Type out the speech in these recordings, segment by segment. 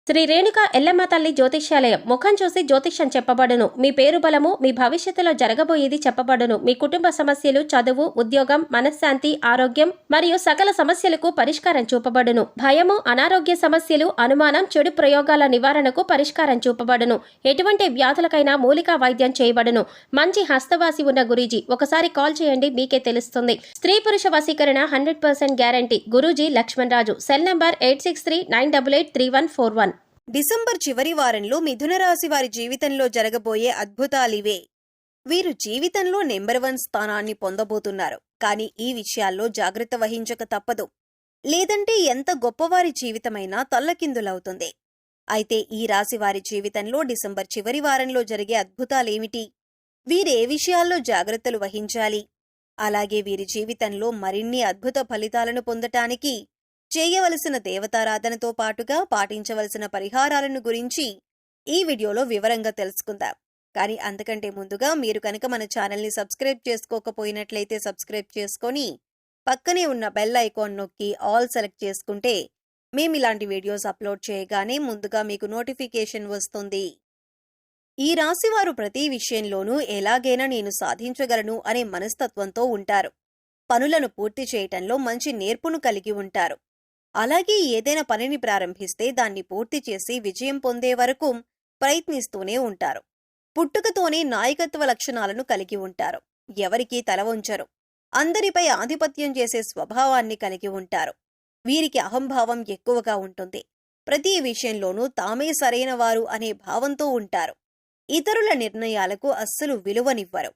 శ్రీ రేణుక ఎల్లమ్మ తల్లి జ్యోతిష్యాలయం. ముఖం చూసి జ్యోతిష్యం చెప్పబడును. మీ పేరు బలము, మీ భవిష్యత్తులో జరగబోయేది చెప్పబడును. మీ కుటుంబ సమస్యలు, చదువు, ఉద్యోగం, మనశ్శాంతి, ఆరోగ్యం మరియు సకల సమస్యలకు పరిష్కారం చూపబడును. భయము, అనారోగ్య సమస్యలు, అనుమానం, చెడు ప్రయోగాల నివారణకు పరిష్కారం చూపబడును. ఎటువంటి వ్యాధులకైనా మూలికా వైద్యం చేయబడును. మంచి హస్తవాసి ఉన్న గురూజీ. ఒకసారి కాల్ చేయండి, మీకే తెలుస్తుంది. స్త్రీ పురుష వశీకరణ 100% guarantee. Guruji Lakshman Raju. Cell number 8639883141. December చివరి వారంలో మిథున రాశి వారి జీవితంలో జరగబోయే అద్భుతాలివే. వీరు జీవితంలో నెంబర్ 1 స్థానాన్ని పొందబోతున్నారు. కానీ ఈ విషయాల్లో జాగ్రత్త వహించక తప్పదు. లేదంటే ఎంత గొప్పవారి జీవితమైనా తల్లకిందులవుతుంది. అయితే ఈ రాశి వారి జీవితంలో డిసెంబర్ చివరి వారంలో జరిగే అద్భుతాలేమిటి? వీరే విషయాల్లో జాగ్రత్తలు వహించాలి? అలాగే వీరి జీవితంలో మరిన్ని అద్భుత ఫలితాలను పొందటానికి చేయవలసిన దేవతారాధనతో పాటుగా పాటించవలసిన పరిహారాలను గురించి ఈ వీడియోలో వివరంగా తెలుసుకుందాం. కానీ అంతకంటే ముందుగా మీరు కనుక మన ఛానల్ని సబ్స్క్రైబ్ చేసుకోకపోయినట్లయితే సబ్స్క్రైబ్ చేసుకొని పక్కనే ఉన్న బెల్ ఐకాన్ నొక్కి ఆల్ సెలెక్ట్ చేసుకుంటే మేము ఇలాంటి వీడియోస్ అప్లోడ్ చేయగానే ముందుగా మీకు నోటిఫికేషన్ వస్తుంది. ఈ రాశివారు ప్రతి విషయంలోనూ ఎలాగైనా నేను సాధించగలను అనే మనస్తత్వంతో ఉంటారు. పనులను పూర్తి చేయటంలో మంచి నేర్పును కలిగి ఉంటారు. అలాగే ఏదైనా పనిని ప్రారంభిస్తే దాన్ని పూర్తి చేసి విజయం పొందే వరకు ప్రయత్నిస్తూనే ఉంటారు. పుట్టుకతోనే నాయకత్వ లక్షణాలను కలిగి ఉంటారు. ఎవరికీ తల వంచరు. అందరిపై ఆధిపత్యం చేసే స్వభావాన్ని కలిగి ఉంటారు. వీరికి అహంభావం ఎక్కువగా ఉంటుంది. ప్రతి విషయంలోనూ తామే సరైన వారు అనే భావంతో ఉంటారు. ఇతరుల నిర్ణయాలకు అస్సలు విలువనివ్వరు.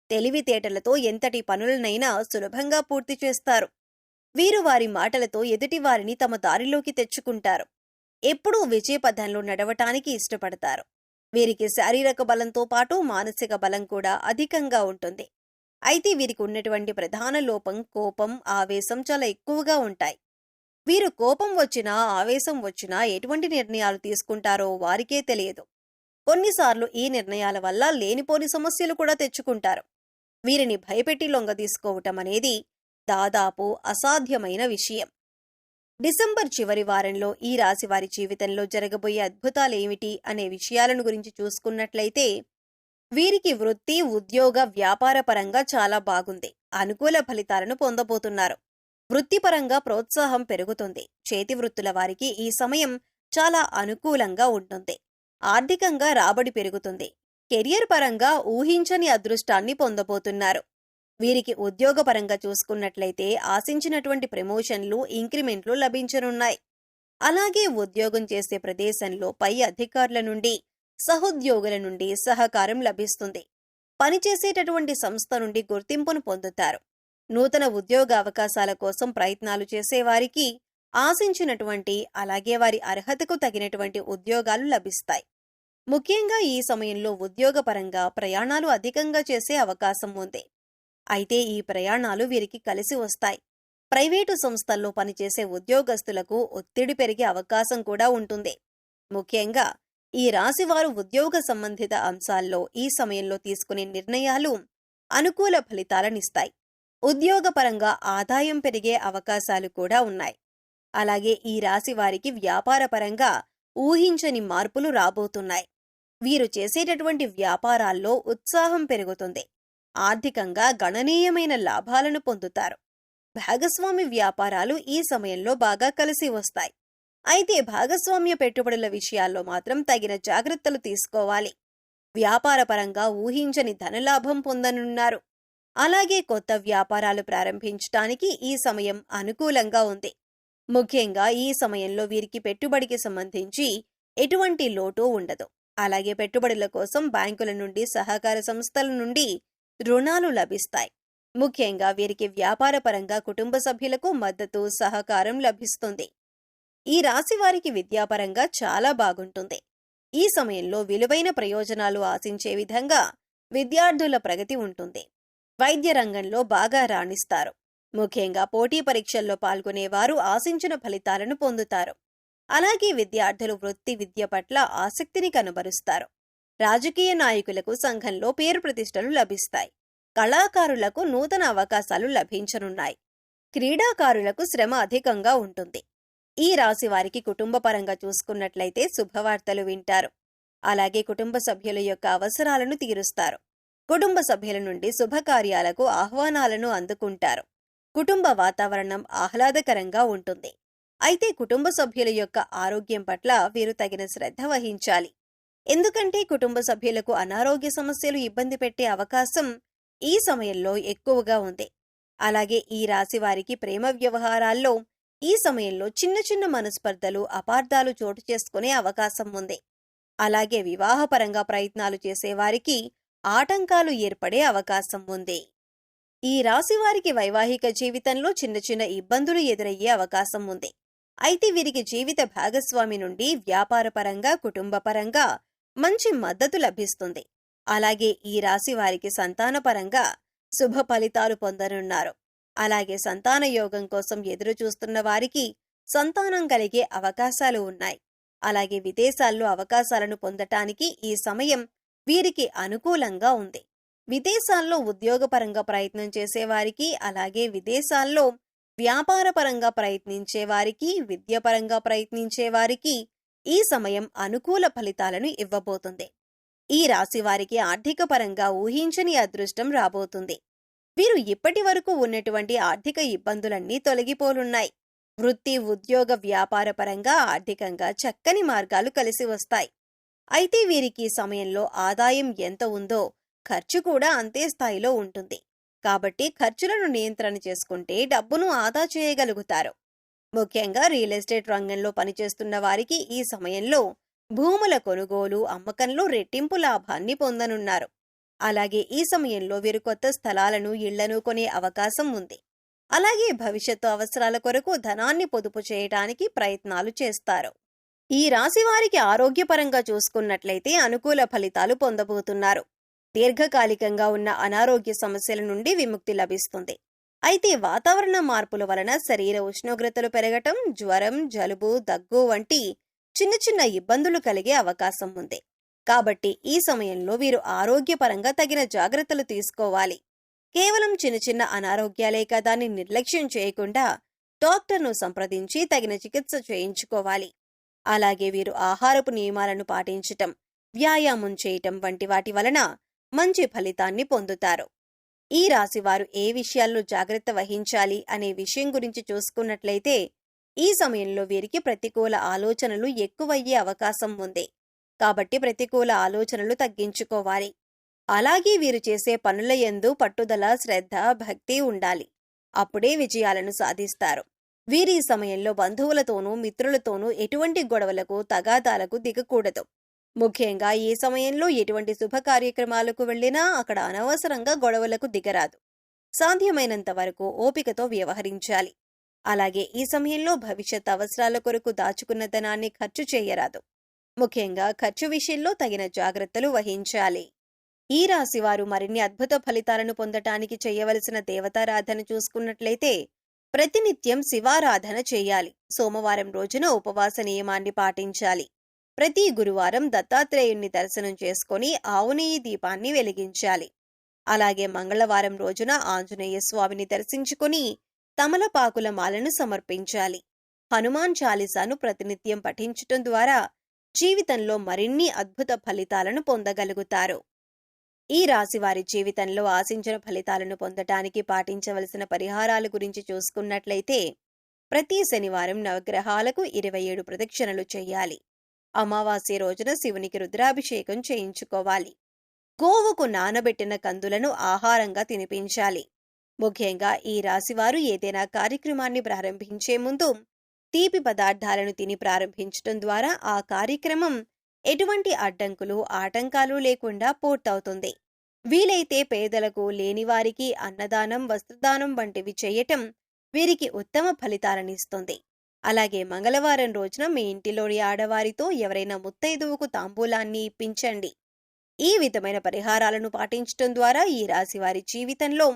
తెలివితేటలతో ఎంతటి పనులనైనా సులభంగా పూర్తి చేస్తారు. వీరు వారి మాటలతో ఎదుటివారిని తమ దారిలోకి తెచ్చుకుంటారు. ఎప్పుడూ విజయపథంలో నడవటానికి ఇష్టపడతారు. వీరికి శారీరక బలంతో పాటు మానసిక బలం కూడా అధికంగా ఉంటుంది. అయితే వీరికి ఉన్నటువంటి ప్రధాన లోపం కోపం, ఆవేశం చాలా ఎక్కువగా ఉంటాయి. వీరు కోపం వచ్చినా, ఆవేశం వచ్చినా ఎటువంటి నిర్ణయాలు తీసుకుంటారో వారికే తెలియదు. కొన్నిసార్లు ఈ నిర్ణయాల వల్ల లేనిపోని సమస్యలు కూడా తెచ్చుకుంటారు. వీరిని భయపెట్టి లొంగదీసుకోవటం అనేది దాదాపు అసాధ్యమైన విషయం. డిసెంబర్ చివరి వారంలో ఈ రాశి వారి జీవితంలో జరగబోయే అద్భుతాలేమిటి అనే విషయాలను గురించి చూసుకున్నట్లయితే వీరికి వృత్తి, ఉద్యోగ, వ్యాపార పరంగా చాలా బాగుంది. అనుకూల ఫలితాలను పొందబోతున్నారు. వృత్తిపరంగా ప్రోత్సాహం పెరుగుతుంది. చేతి వృత్తుల వారికి ఈ సమయం చాలా అనుకూలంగా ఉంటుంది. ఆర్థికంగా రాబడి పెరుగుతుంది. కెరియర్ పరంగా ఊహించని అదృష్టాన్ని పొందబోతున్నారు. వీరికి ఉద్యోగపరంగా చూసుకున్నట్లయితే ఆశించినటువంటి ప్రమోషన్లు, ఇంక్రిమెంట్లు లభించనున్నాయి. అలాగే ఉద్యోగం చేసే ప్రదేశంలో పై అధికారుల నుండి, సహోద్యోగుల నుండి సహకారం లభిస్తుంది. పనిచేసేటటువంటి సంస్థ నుండి గుర్తింపును పొందుతారు. నూతన ఉద్యోగ అవకాశాల కోసం ప్రయత్నాలు చేసేవారికి ఆశించినటువంటి, అలాగే వారి అర్హతకు తగినటువంటి ఉద్యోగాలు లభిస్తాయి. ముఖ్యంగా ఈ సమయంలో ఉద్యోగపరంగా ప్రయాణాలు అధికంగా చేసే అవకాశం ఉంది. అయితే ఈ ప్రయాణాలు వీరికి కలిసి వస్తాయి. ప్రైవేటు సంస్థల్లో పనిచేసే ఉద్యోగస్తులకు ఒత్తిడి పెరిగే అవకాశం కూడా ఉంటుంది. ముఖ్యంగా ఈ రాశివారు ఉద్యోగ సంబంధిత అంశాల్లో ఈ సమయంలో తీసుకునే నిర్ణయాలు అనుకూల ఫలితాలనిస్తాయి. ఉద్యోగపరంగా ఆదాయం పెరిగే అవకాశాలు కూడా ఉన్నాయి. అలాగే ఈ రాశి వారికి వ్యాపారపరంగా ఊహించని మార్పులు రాబోతున్నాయి. వీరు చేసేటటువంటి వ్యాపారాల్లో ఉత్సాహం పెరుగుతుంది. ఆర్థికంగా గణనీయమైన లాభాలను పొందుతారు. భాగస్వామి వ్యాపారాలు ఈ సమయంలో బాగా కలిసి వస్తాయి. అయితే భాగస్వామ్య పెట్టుబడుల విషయాల్లో మాత్రం తగిన జాగ్రత్తలు తీసుకోవాలి. వ్యాపారపరంగా ఊహించని ధనలాభం పొందనున్నారు. అలాగే కొత్త వ్యాపారాలు ప్రారంభించడానికి ఈ సమయం అనుకూలంగా ఉంది. ముఖ్యంగా ఈ సమయంలో వీరికి పెట్టుబడికి సంబంధించి ఎటువంటి లోటు ఉండదు. అలాగే పెట్టుబడుల కోసం బ్యాంకుల నుండి, సహకార సంస్థల నుండి రుణాలు లభిస్తాయి. ముఖ్యంగా వీరికి వ్యాపారపరంగా కుటుంబ సభ్యులకు మద్దతు, సహకారం లభిస్తుంది. ఈ రాశి వారికి విద్యాపరంగా చాలా బాగుంటుంది. ఈ సమయంలో విలువైన ప్రయోజనాలు ఆశించే విధంగా విద్యార్థుల ప్రగతి ఉంటుంది. వైద్య రంగంలో బాగా రాణిస్తారు. ముఖ్యంగా పోటీ పరీక్షల్లో పాల్గొనేవారు ఆశించిన ఫలితాలను పొందుతారు. అలాగే విద్యార్థులు వృత్తి విద్య పట్ల ఆసక్తిని కనబరుస్తారు. రాజకీయ నాయకులకు సంఘంలో పేరు ప్రతిష్టలు లభిస్తాయి. కళాకారులకు నూతన అవకాశాలు లభించనున్నాయి. క్రీడాకారులకు శ్రమ అధికంగా ఉంటుంది. ఈ రాశి వారికి కుటుంబ పరంగా చూసుకున్నట్లయితే శుభవార్తలు వింటారు. అలాగే కుటుంబ సభ్యుల యొక్క అవసరాలను తీరుస్తారు. కుటుంబ సభ్యుల నుండి శుభకార్యాలకు ఆహ్వానాలను అందుకుంటారు. కుటుంబ వాతావరణం ఆహ్లాదకరంగా ఉంటుంది. అయితే కుటుంబ సభ్యుల యొక్క ఆరోగ్యం పట్ల వీరు తగిన శ్రద్ధ వహించాలి. ఎందుకంటే కుటుంబ సభ్యులకు అనారోగ్య సమస్యలు ఇబ్బంది పెట్టే అవకాశం ఈ సమయంలో ఎక్కువగా ఉంది. అలాగే ఈ రాశి వారికి ప్రేమ వ్యవహారాల్లో ఈ సమయంలో చిన్న చిన్న మనస్పర్ధలు, అపార్థాలు చోటు చేసుకునే అవకాశం ఉంది. అలాగే వివాహపరంగా ప్రయత్నాలు చేసేవారికి ఆటంకాలు ఏర్పడే అవకాశం ఉంది. ఈ రాశి వారికి వైవాహిక జీవితంలో చిన్న చిన్న ఇబ్బందులు ఎదురయ్యే అవకాశం ఉంది. అయితే వీరికి జీవిత భాగస్వామి నుండి వ్యాపారపరంగా, కుటుంబపరంగా మంచి మద్దతు లభిస్తుంది. అలాగే ఈ రాశి వారికి సంతానపరంగా శుభ ఫలితాలు పొందనున్నారు. అలాగే సంతాన యోగం కోసం ఎదురు చూస్తున్న వారికి సంతానం కలిగే అవకాశాలు ఉన్నాయి. అలాగే విదేశాల్లో అవకాశాలను పొందటానికి ఈ సమయం వీరికి అనుకూలంగా ఉంది. విదేశాల్లో ఉద్యోగపరంగా ప్రయత్నం చేసేవారికి, అలాగే విదేశాల్లో వ్యాపారపరంగా ప్రయత్నించేవారికి, విద్యపరంగా ప్రయత్నించేవారికి ఈ సమయం అనుకూల ఫలితాలను ఇవ్వబోతుంది. ఈ రాశి వారికి ఆర్థిక పరంగా ఊహించని అదృష్టం రాబోతుంది. వీరు ఇప్పటి వరకు ఉన్నటువంటి ఆర్థిక ఇబ్బందులన్నీ తొలగిపోనున్నాయి. వృత్తి, ఉద్యోగ, వ్యాపార పరంగా ఆర్థికంగా చక్కని మార్గాలు కలిసి వస్తాయి. అయితే వీరికి ఈ సమయంలో ఆదాయం ఎంత ఉందో ఖర్చు కూడా అంతే స్థాయిలో ఉంటుంది. కాబట్టి ఖర్చులను నియంత్రణ చేసుకుంటే డబ్బును ఆదా చేయగలుగుతారు. ముఖ్యంగా రియల్ ఎస్టేట్ రంగంలో పనిచేస్తున్న వారికి ఈ సమయంలో భూముల కొనుగోలు, అమ్మకంలో రెట్టింపు లాభాన్ని పొందనున్నారు. అలాగే ఈ సమయంలో వీరు కొత్త స్థలాలను, ఇళ్లను కొనే అవకాశం ఉంది. అలాగే భవిష్యత్తు అవసరాల కొరకు ధనాన్ని పొదుపు చేయడానికి ప్రయత్నాలు చేస్తారు. ఈ రాశి వారికి ఆరోగ్యపరంగా చూసుకున్నట్లయితే అనుకూల ఫలితాలు పొందబోతున్నారు. దీర్ఘకాలికంగా ఉన్న అనారోగ్య సమస్యల నుండి విముక్తి లభిస్తుంది. అయితే వాతావరణ మార్పుల వలన శరీర ఉష్ణోగ్రతలు పెరగటం, జ్వరం, జలుబు, దగ్గు వంటి చిన్న చిన్న ఇబ్బందులు కలిగే అవకాశం ఉంది. కాబట్టి ఈ సమయంలో వీరు ఆరోగ్యపరంగా తగిన జాగ్రత్తలు తీసుకోవాలి. కేవలం చిన్న చిన్న అనారోగ్యాలే దాన్ని నిర్లక్ష్యం చేయకుండా డాక్టర్ను సంప్రదించి తగిన చికిత్స చేయించుకోవాలి. అలాగే వీరు ఆహారపు నియమాలను పాటించటం, వ్యాయామం చేయటం వంటి వాటి వలన మంచి ఫలితాన్ని పొందుతారు. ఈ రాశివారు ఏ విషయాల్లో జాగ్రత్త వహించాలి అనే విషయం గురించి చూసుకున్నట్లయితే ఈ సమయంలో వీరికి ప్రతికూల ఆలోచనలు ఎక్కువయ్యే అవకాశం ఉంది. కాబట్టి ప్రతికూల ఆలోచనలు తగ్గించుకోవాలి. అలాగే వీరు చేసే పనుల యందు పట్టుదల, శ్రద్ధ, భక్తి ఉండాలి. అప్పుడే విజయాలను సాధిస్తారు. వీరి సమయంలో బంధువులతోనూ, మిత్రులతోనూ ఎటువంటి గొడవలకు, తగాదాలకు దిగకూడదు. ముఖ్యంగా ఈ సమయంలో ఎటువంటి శుభ కార్యక్రమాలకు వెళ్లినా అక్కడ అనవసరంగా గొడవలకు దిగరాదు. సాధ్యమైనంత వరకు ఓపికతో వ్యవహరించాలి. అలాగే ఈ సమయంలో భవిష్యత్ అవసరాల కొరకు దాచుకున్న ధనాన్ని ఖర్చు చేయరాదు. ముఖ్యంగా ఖర్చు విషయంలో తగిన జాగ్రత్తలు వహించాలి. ఈ రాశివారు మరిన్ని అద్భుత ఫలితాలను పొందటానికి చేయవలసిన దేవతారాధన చూసుకున్నట్లయితే ప్రతినిత్యం శివారాధన చేయాలి. సోమవారం రోజున ఉపవాస నియమాన్ని పాటించాలి. ప్రతి గురువారం దత్తాత్రేయుణ్ణి దర్శనం చేసుకుని ఆవు నెయ్యి దీపాన్ని వెలిగించాలి. అలాగే మంగళవారం రోజున ఆంజనేయ స్వామిని దర్శించుకుని తమలపాకుల మాలను సమర్పించాలి. హనుమాన్ చాలీసాను ప్రతినిత్యం పఠించటం ద్వారా జీవితంలో మరిన్ని అద్భుత ఫలితాలను పొందగలుగుతారు. ఈ రాశివారి జీవితంలో ఆశించిన ఫలితాలను పొందటానికి పాటించవలసిన పరిహారాల గురించి చూసుకున్నట్లయితే ప్రతి శనివారం నవగ్రహాలకు 27 ప్రదక్షిణలు చేయాలి. అమావాస్య రోజున శివునికి రుద్రాభిషేకం చేయించుకోవాలి. గోవుకు నానబెట్టిన కందులను ఆహారంగా తినిపించాలి. ముఖ్యంగా ఈ రాశివారు ఏదైనా కార్యక్రమాన్ని ప్రారంభించే ముందు తీపి పదార్థాలను తిని ప్రారంభించటం ద్వారా ఆ కార్యక్రమం ఎటువంటి అడ్డంకులు, ఆటంకాలు లేకుండా పూర్తవుతుంది. వీలైతే పేదలకు, లేనివారికి అన్నదానం, వస్త్రదానం వంటివి చేయటం వీరికి ఉత్తమ ఫలితాలనిస్తుంది. అలాగే మంగళవారం రోజున మీ ఇంటిలోని ఆడవారితో ఎవరైనా ముత్తైదువుకు తాంబూలాన్ని ఇప్పించండి. ఈ విధమైన పరిహారాలను పాటించటం ద్వారా ఈ రాశివారి జీవితంలో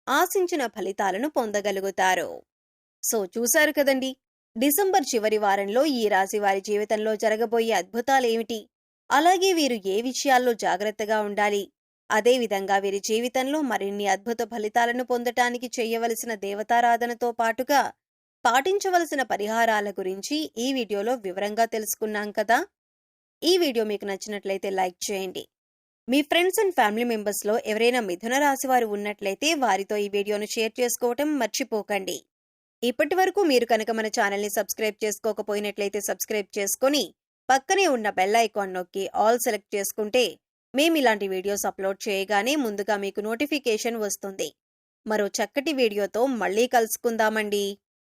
ఆశించిన ఫలితాలను పొందగలుగుతారు. సో చూశారు కదండి, డిసెంబర్ చివరి వారంలో ఈ రాశి వారి జీవితంలో జరగబోయే అద్భుతాలేమిటి, అలాగే వీరు ఏ విషయాల్లో జాగ్రత్తగా ఉండాలి, అదేవిధంగా వీరి జీవితంలో మరిన్ని అద్భుత ఫలితాలను పొందటానికి చేయవలసిన దేవతారాధనతో పాటుగా పాటించవలసిన పరిహారాల గురించి ఈ వీడియోలో వివరంగా తెలుసుకున్నాం కదా. ఈ వీడియో మీకు నచ్చినట్లయితే లైక్ చేయండి. మీ ఫ్రెండ్స్ అండ్ ఫ్యామిలీ మెంబర్స్లో ఎవరైనా మిథున రాశి వారు ఉన్నట్లయితే వారితో ఈ వీడియోను షేర్ చేసుకోవటం మర్చిపోకండి. ఇప్పటి వరకు మీరు కనుక మన ఛానల్ని సబ్స్క్రైబ్ చేసుకోకపోయినట్లయితే సబ్స్క్రైబ్ చేసుకొని పక్కనే ఉన్న బెల్ ఐకాన్ నొక్కి ఆల్ సెలెక్ట్ చేసుకుంటే మేము ఇలాంటి వీడియోస్ అప్లోడ్ చేయగానే ముందుగా మీకు నోటిఫికేషన్ వస్తుంది. మరో చక్కటి వీడియోతో మళ్ళీ కలుసుకుందామండి.